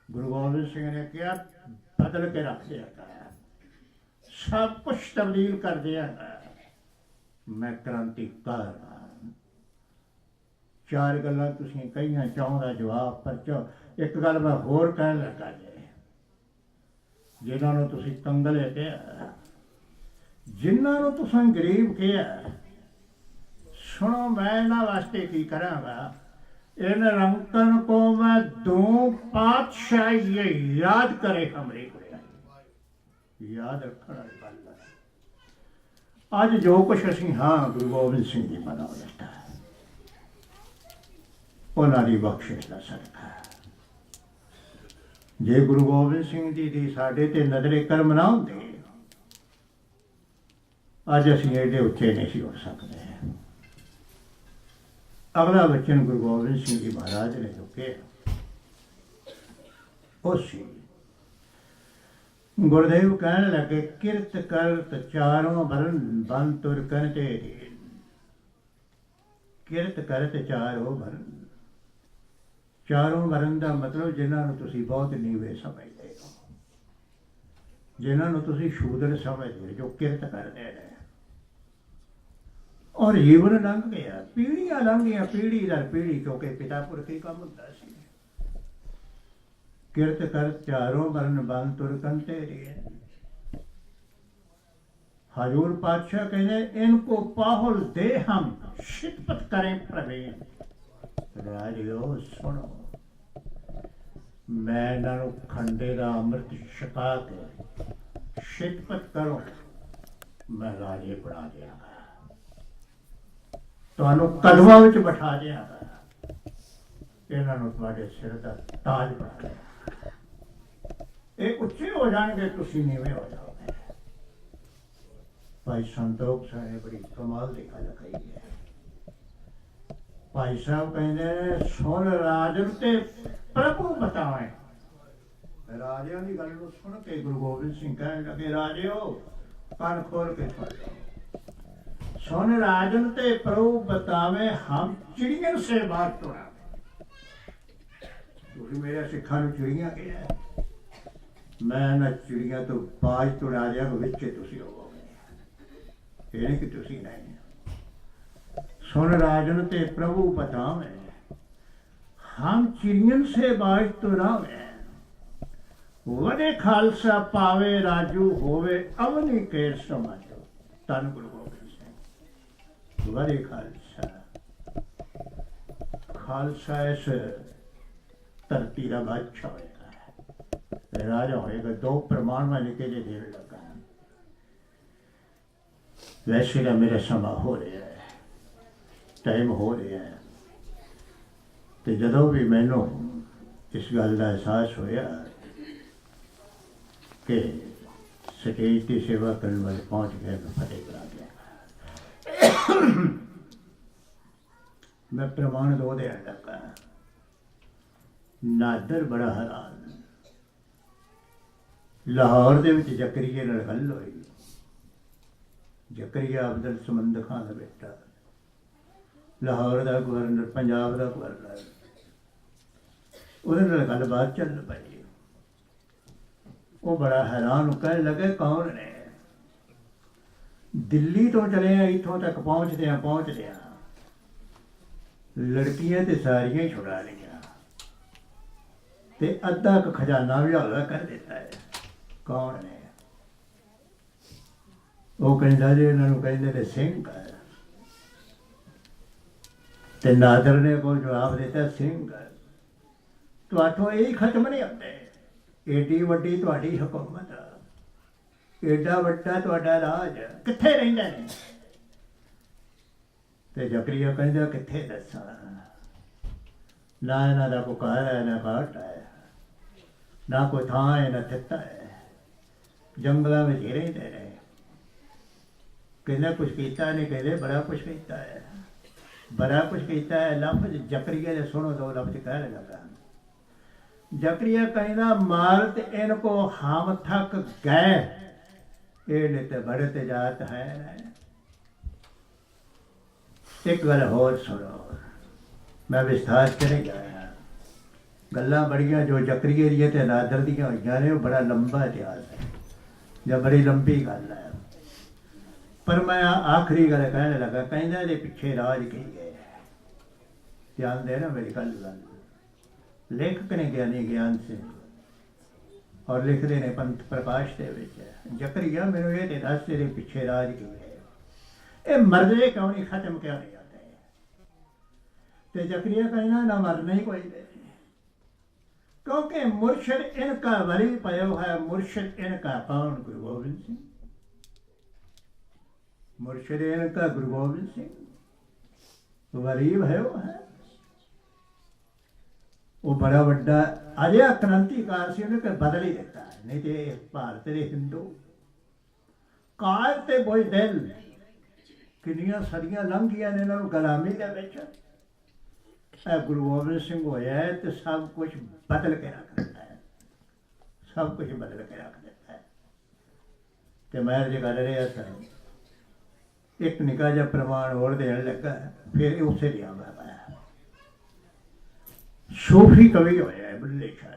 Speaker 1: गुरु गोबिंद सिंह ने क्या बदल के रख दिया गया, सब कुछ तब्दील कर दिया गया। मैं क्रांतिकार हाँ। 4 गल्लां तुसीं कहियां, 4 ਦਾ जवाब पर एक गल मैं होर कहन लगा जे, जिन्हां नूं तुसीं कंगले किहा, जिन्हां नूं तुसां गरीब किहा, सुनो मैं इन्हां वास्ते की करांगा। इन रंकन को मैं 2 पातशाह ये याद करे हमरे को, याद रखण वाली गल है। अज जो कुछ असीं हाँ गुरु गोबिंद सिंह जी मना लिता, उन्हां दी बख्शिश दा सदका। जे गुरु गोबिंद सिंह जी दी साडे ते नजरे करम ना हुंदे, अज असीं एडे उच्चे नहीं सी हो सकते। अगला वचन गुरु गोबिंद सिंह जी महाराज ने जो कहा, उसी गुरुदेव कहने लगे, किरत करत चारों भरन बन तुर कन तेरी। किरत करत चारों भरन, चारों भरन का मतलब जिन्हां नूं तुसीं बहुत नीवे समझदे हो, जिन्हां नूं तुसीं शूदर समझदे हो, जो किरत करदे ने। और जीवन लंघ गया, पीढ़ियां लंघ गया, पीढ़ी दर पीढ़ी, क्योंकि पिता पुरखी काम हुंदा सी। किरत कर चारों वरन बन तुर कन तेरी। हजूर पातशाह कहने, इनको पाहुल दे हम शिकपत करें प्रवीण। राजियो सुनो, मैं इन्हां नूं खंडे दा अमृत छका के शिकपत करो, मैं राजे बना दियागा, ਤੁਹਾਨੂੰ ਕਦਮਾਂ ਵਿੱਚ ਬਿਠਾ ਦਿਆਂਗਾ, ਇਹਨਾਂ ਨੂੰ ਤੁਹਾਡੇ ਸਿਰ ਦਾ ਤਾਜ ਬਣਾ ਦਿਆਂਗਾ। ਇਹ ਉੱਚੇ ਹੋ ਜਾਣਗੇ, ਤੁਸੀਂ ਨੀਵੇਂ ਹੋ ਜਾਓਗੇ। ਭਾਈ ਸੰਤੋਖ ਸਾਹਿਬ ਨੇ ਬੜੀ ਕਮਾਲ ਦੀ ਗੱਲ ਕਹੀ ਹੈ। ਭਾਈ ਸਾਹਿਬ ਕਹਿੰਦੇ ਨੇ, ਸੁਣ ਰਾਜਨ ਤੇ ਪ੍ਰਭੂ ਬਤਾਵੇਂ। ਰਾਜਿਆਂ ਦੀ ਗੱਲ ਨੂੰ ਸੁਣ ਕੇ ਗੁਰੂ ਗੋਬਿੰਦ ਸਿੰਘ ਕਹਿਣ ਲੱਗੇ, ਰਾਜਿਓ ਕੰਨ ਖੋਲ ਕੇ ਸੁਣ ਲਓ। सुन राजन ते प्रभु बतावे, हम चिड़ियन से बात तोड़ा। क्योंकि मेरे सिखा चिड़िया गया है, मैं ना चिड़िया तो बाज तोड़ा दिया, विच तुसी होवोगे, ये नहीं कि तुसी नहीं। सुन राजन ते प्रभु बतावे, हम चिड़ियन से बाज तोड़ावे। वडे खालसा पावे राजू होवे, अवनी केर समाजो। धन गुरु गोबिंद वरे खालसा, खालसा इस धरती का बादशाह होएगा, राजा होएगा। 2 प्रमाण मैं लिखे जे देने लगा। वैसे तो मेरा समा हो रहा है, टाइम हो रहा है, तो जदों भी मैनू इस गल का एहसास होया कि स्टेज की सेवा करने वाले पहुँच गए, मैं फतेह करा गया। मैं प्रमाण 2 देन लगा। नादर बड़ा हैरान, लाहौर दे विच जकरिया नाल गल होई। जकरिया अब्दुल समद खान का बेटा, लाहौर का गवर्नर, पंजाब का गवर्नर, उहदे नाल गलबात चल पई। वो बड़ा हैरान, कहने लगे, कौन ने? दिल्ली तो चले हैं, इतों तक पहुँचदे लड़कियां तो सारियां छुड़ा लिया, ते अद्धा क खजाना भी हौला कर देता है। कौन है? ਉਹ ਕਹਿੰਦਾ ਜੀ ਇਹਨਾਂ ਨੂੰ ਕਹਿੰਦੇ ਨੇ ਸਿੰਘ ਹੈ। ਤੇ ਨਾਦਰ ਨੇ ਕੋਲ ਜਵਾਬ ਦਿੱਤਾ ਸਿੰਘ ਤੁਹਾਥੋਂ ਇਹ ਖਤਮ ਨਹੀਂ ਹੁੰਦੇ। ਏਡੀ ਵੱਡੀ ਤੁਹਾਡੀ ਹਕੂਮਤ, ਏਡਾ ਵੱਡਾ ਤੁਹਾਡਾ ਰਾਜ ਕਿੱਥੇ ਰਹਿੰਦਾ ਨੇ? ਤੇ ਜ਼ਕਰੀਆ ਕਹਿੰਦਾ ਕਿੱਥੇ ਦੱਸਾਂ, ਨਾ ਇਹਨਾਂ ਦਾ ਕੋਈ ਘਰ ਹੈ ਨਾ ਘਾਟ ਹੈ, ਨਾ ਕੋਈ ਥਾਂ ਹੈ ਨਾ ਥਿੱਤਾ ਹੈ, ਜੰਗਲਾਂ ਵਿੱਚ ਹੀ ਰਹਿੰਦੇ ਨੇ। ਕਹਿੰਦਾ ਕੁਛ ਕੀਤਾ ਨਹੀਂ, ਕਹਿੰਦੇ ਬੜਾ ਕੁਛ ਕੀਤਾ ਹੈ, बड़ा कुछ कहता है। लफ्ज जकरिया ने सुनो तो लफ्ज कहने लगा। जकरिया कहना मार ते इनको हम थक गए, ये ते बड़े ते जात है। एक गल होर सुनो, मैं विस्तार च नहीं जाया, गल्लां बड़ियां जो जकरिया दी ते नादर दियां होईयां ने, बड़ा लंबा इतिहास है या बड़ी लंबी गल है। पर मैं आखिरी गल कहने लगा। कहना ये पिछे राज की है, ध्यान देना मेरी गल। लेखक ने ज्ञानी ज्ञान सिंह और लिखते ने पंथ प्रकाश दे विच, जकरिया मैनू ये ते दस तेरे पिछे राज की है, ये मरदे क्यों नहीं, खत्म क्यों नहीं आते? ते जकरिया कहना ना मरना ही कोई दे, क्योंकि मुर्शद इनका वली पयो है। मुर्शद इनका कौन? गुरु गोबिंद सिंह। मुर्शद इनका गुरु गोबिंद सिंह वरीब है। वो है, वो बड़ा वड्डा अजिहा क्रांतिकार सी, उन्हें बदल ही देता है। नहीं तो भारत के हिंदू काल ते बोझ दिल किन्नियां सदियां लंघ गईयां ने इन्हां नूं गुलामी दे विच। गुरु गोबिंद सिंह होया है तो सब कुछ बदल के रख दिता है, सब कुछ बदल के रख दिता है। तो मैं जो कर रहा था, एक निका जा प्रमाण और देने लगा, फिर उसे लिया मैं सूफी कवि होया है बुल्ले शाह।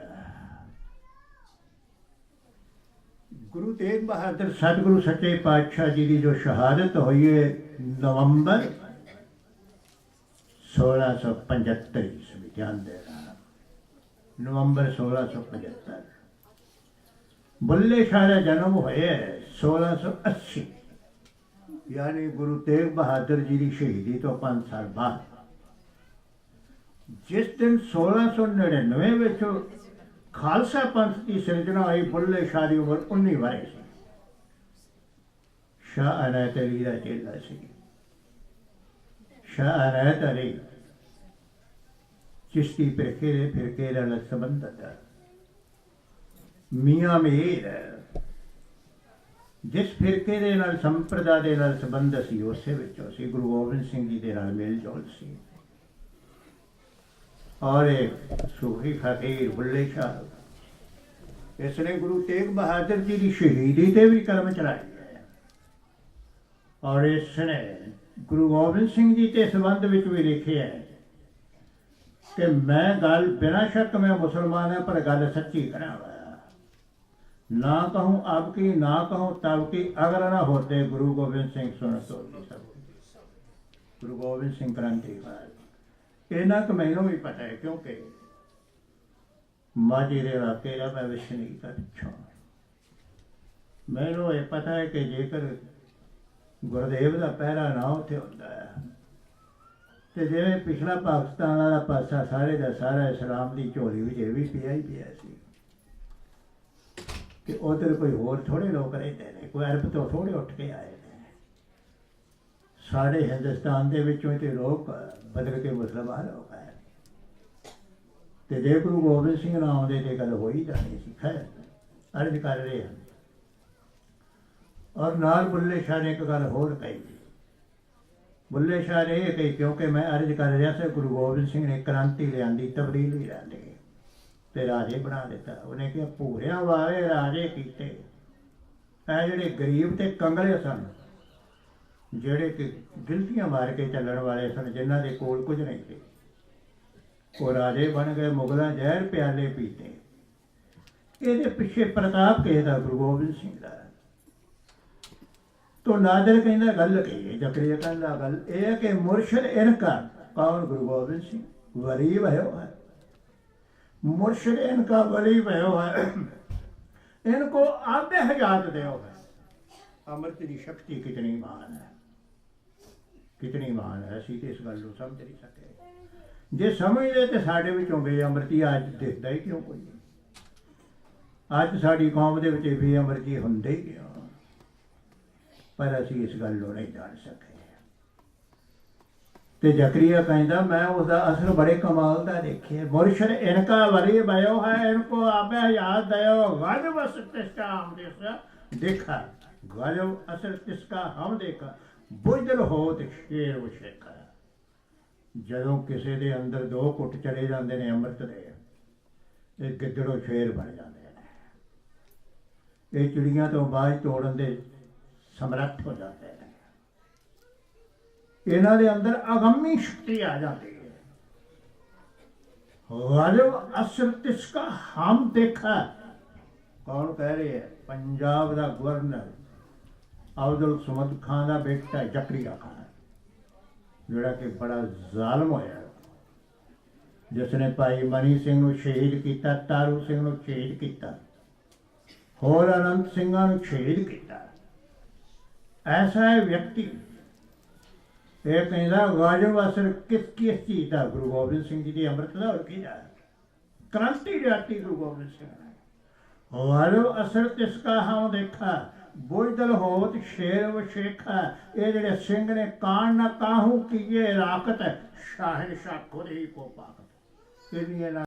Speaker 1: गुरु तेग बहादुर सतगुरु सच्चे पातशाह जी की जो शहादत हुई है नवंबर 1675 ईस्वी, ध्यान दे रहा, नवंबर 1675। बुल्ले शाह का जन्म होया 1680, यानी गुरु तेग बहादुर जी की शहीदी तो 5 साल बाद। जिस दिन 1699 में खालसा पंथ की सिरजना हुई, बुल्ले शाह की उम्र 19 वर्ष सी। शाह अनायत अली का चेला सी। शाह अनायत अली चिश्ती फिरके नाल संबंधित मियां मीर जिस फिरके दे नाल संप्रदा दे नाल संबंध सी, उस विचों सी गुरु गोबिंद सिंह जी दे नाल मेल जोल सी। और एक सूफी फकीर बुल्ले शाह, इसने गुरु तेग बहादुर जी की शहीदी ते भी कलम चलाई है। और इसने गुरु गोबिंद सिंह जी के संबंध विच भी लिखे है कि मैं गल बिना शक मैं मुसलमान है, पर गल सच्ची करावा, ना कहूँ अब की ना कहूँ तब की, अगर ना होते गुरु गोबिंद सिंह सुन तो सब। गुरु गोबिंद सिंह क्रांतिकार इन्ना क मैनू भी पता है, क्योंकि माझी के इलाके का मैं वसनीक का पिछों। मैनू ये पता है कि जेकर गुरुदेव का पहरा ना उत्थे होंदा है तो जिवें पिछला पाकिस्तान वाला पासा सारे का सारा इस्लाम की झोली विच भी पिया ही पिया सी कि उधर कोई होर थोड़े लोग रहते हैं, कोई अरब तो थोड़े उठ के आए हैं। साढ़े हिंदुस्तान के विचों ते लोग बदल के मुसलमान हो गए। तो जे गुरु गोबिंद सिंह ना आते तो गल हो ही जानी सी। खैर अर्ज कर रहे हैं। और नाल बुल्ले शाह ने एक गल होर कही। बुल्ले शाह ने यह कही, क्योंकि मैं अर्ज कर रहा था गुरु गोबिंद सिंह ने क्रांति लिया, तब्दीली लिया ते राजे बना दिता। उन्हें कहा भूरिया वाले राजे कीते, जिहड़े गरीब ते कंगले सन, जिहड़े कि गिलतियां मार के चलण वाले सन, जिन्हां दे कोल कुछ नहीं थे, वो राजे बन गए। मुगलों जहर प्याले पीते। ये पिछे प्रताप किसदा? गुरु गोबिंद सिंह का। तो नादर कहना गल कही, जकरिया कहना गल यह है कि मुर्शद इनका कौन? गुरु गोबिंद सिंह वली भयो है। मुर्शद इनका वली भयो है, इनको आबे हजात दो है। ਅੰਮ੍ਰਿਤ ਦੀ ਸ਼ਕਤੀ ਕਿਤਨੀ ਮਹਾਨ ਹੈ, ਕਿਤਨੀ ਮਹਾਨ ਹੈ। ਅਸੀਂ ਤੇ ਇਸ ਗੱਲ ਨੂੰ ਸਮਝ ਨਹੀਂ ਸਕੇ। ਜੇ ਸਮਝਦੇ ਤੇ ਸਾਡੇ ਵਿੱਚੋਂ ਬੇਅਮਰਤੀ ਅੱਜ ਦਿਖਦਾ ਹੀ ਕਿਉਂ ਕੋਈ। ਅੱਜ ਸਾਡੀ ਕੌਮ ਦੇ ਵਿੱਚ ਬੇਅਮਰਤੀ ਹੁੰਦੇ ਹੀ ਕਿਉਂ, ਪਰ ਅਸੀਂ ਇਸ ਗੱਲ ਨੂੰ ਨਹੀਂ ਜਾਣ ਸਕੇ। ਤੇ ਜ਼ਕਰੀਆ ਕਹਿੰਦਾ ਮੈਂ उसका असर बड़े कमाल का देखे। मुर्शद इनका वली भयो है, इनको आबे याद दयो गजब असर तिसका हम देखा, गजब असर तिसका हम देखा, बुजदल होत शेर वशेखा। ਜਦੋਂ ਕਿਸੇ ਦੇ ਅੰਦਰ 2 ਘੁੱਟ ਚਲੇ ਜਾਂਦੇ ਨੇ ਅੰਮ੍ਰਿਤ ਦੇ, ਇਹ ਗਿੱਦੜੋਂ ਸ਼ੇਰ ਬਣ ਜਾਂਦੇ ਨੇ, ਇਹ ਚਿੜੀਆਂ ਤੋਂ ਆਵਾਜ਼ ਤੋੜਨ ਦੇ ਸਮਰੱਥ ਹੋ ਜਾਂਦੇ ਨੇ। ਇਹਨਾਂ ਦੇ ਅੰਦਰ ਅਗੰਮੀ ਸ਼ਕਤੀ ਆ ਜਾਂਦੀ ਹੈ। ਗਜ਼ਬ ਅਸਰ ਤਿਸਕਾ ਹਮ ਦੇਖਾ। ਕੌਣ ਕਹਿ ਰਹੇ ਹੈ? ਪੰਜਾਬ ਦਾ ਗਵਰਨਰ ਅਬਦੁਲ ਸਮਦ ਖਾਨ ਦਾ ਬੇਟਾ ਜ਼ਕਰੀਆ ਖਾਨ, ਜਿਹੜਾ ਕਿ ਬੜਾ ਜ਼ਾਲਮ ਹੋਇਆ, ਜਿਸ ਨੇ ਭਾਈ ਮਨੀ ਸਿੰਘ ਨੂੰ ਸ਼ਹੀਦ ਕੀਤਾ, ਤਾਰੂ ਸਿੰਘ ਨੂੰ ਸ਼ਹੀਦ ਕੀਤਾ, ਹੋਰ ਅਨੰਤ ਸਿੰਘਾਂ ਨੂੰ ਸ਼ਹੀਦ ਕੀਤਾ। ਐਸਾ ਹੈ ਵਿਅਕਤੀ। ਇਹ ਕਹਿੰਦਾ ਗਜ਼ਬ ਅਸਰ ਕਿਸ ਚੀਜ਼ ਦਾ? ਗੁਰੂ ਗੋਬਿੰਦ ਸਿੰਘ ਜੀ ਦੀ ਅੰਮ੍ਰਿਤ ਦਾ। ਹੋਰ ਕੀ ਦਾ? ਕ੍ਰਾਂਤੀ ਲਿਆਤੀ ਗੁਰੂ ਗੋਬਿੰਦ ਸਿੰਘ ਨੇ। ਗਜ਼ਬ ਅਸਰ ਤਿਸਕਾ ਹਮ ਦੇਖਾ, बुजदल होत शेर वशेखा। ये जेड़े सिंह ने कान न काहू कीए राकत, शाहिर शाह खुद ही को पाकत।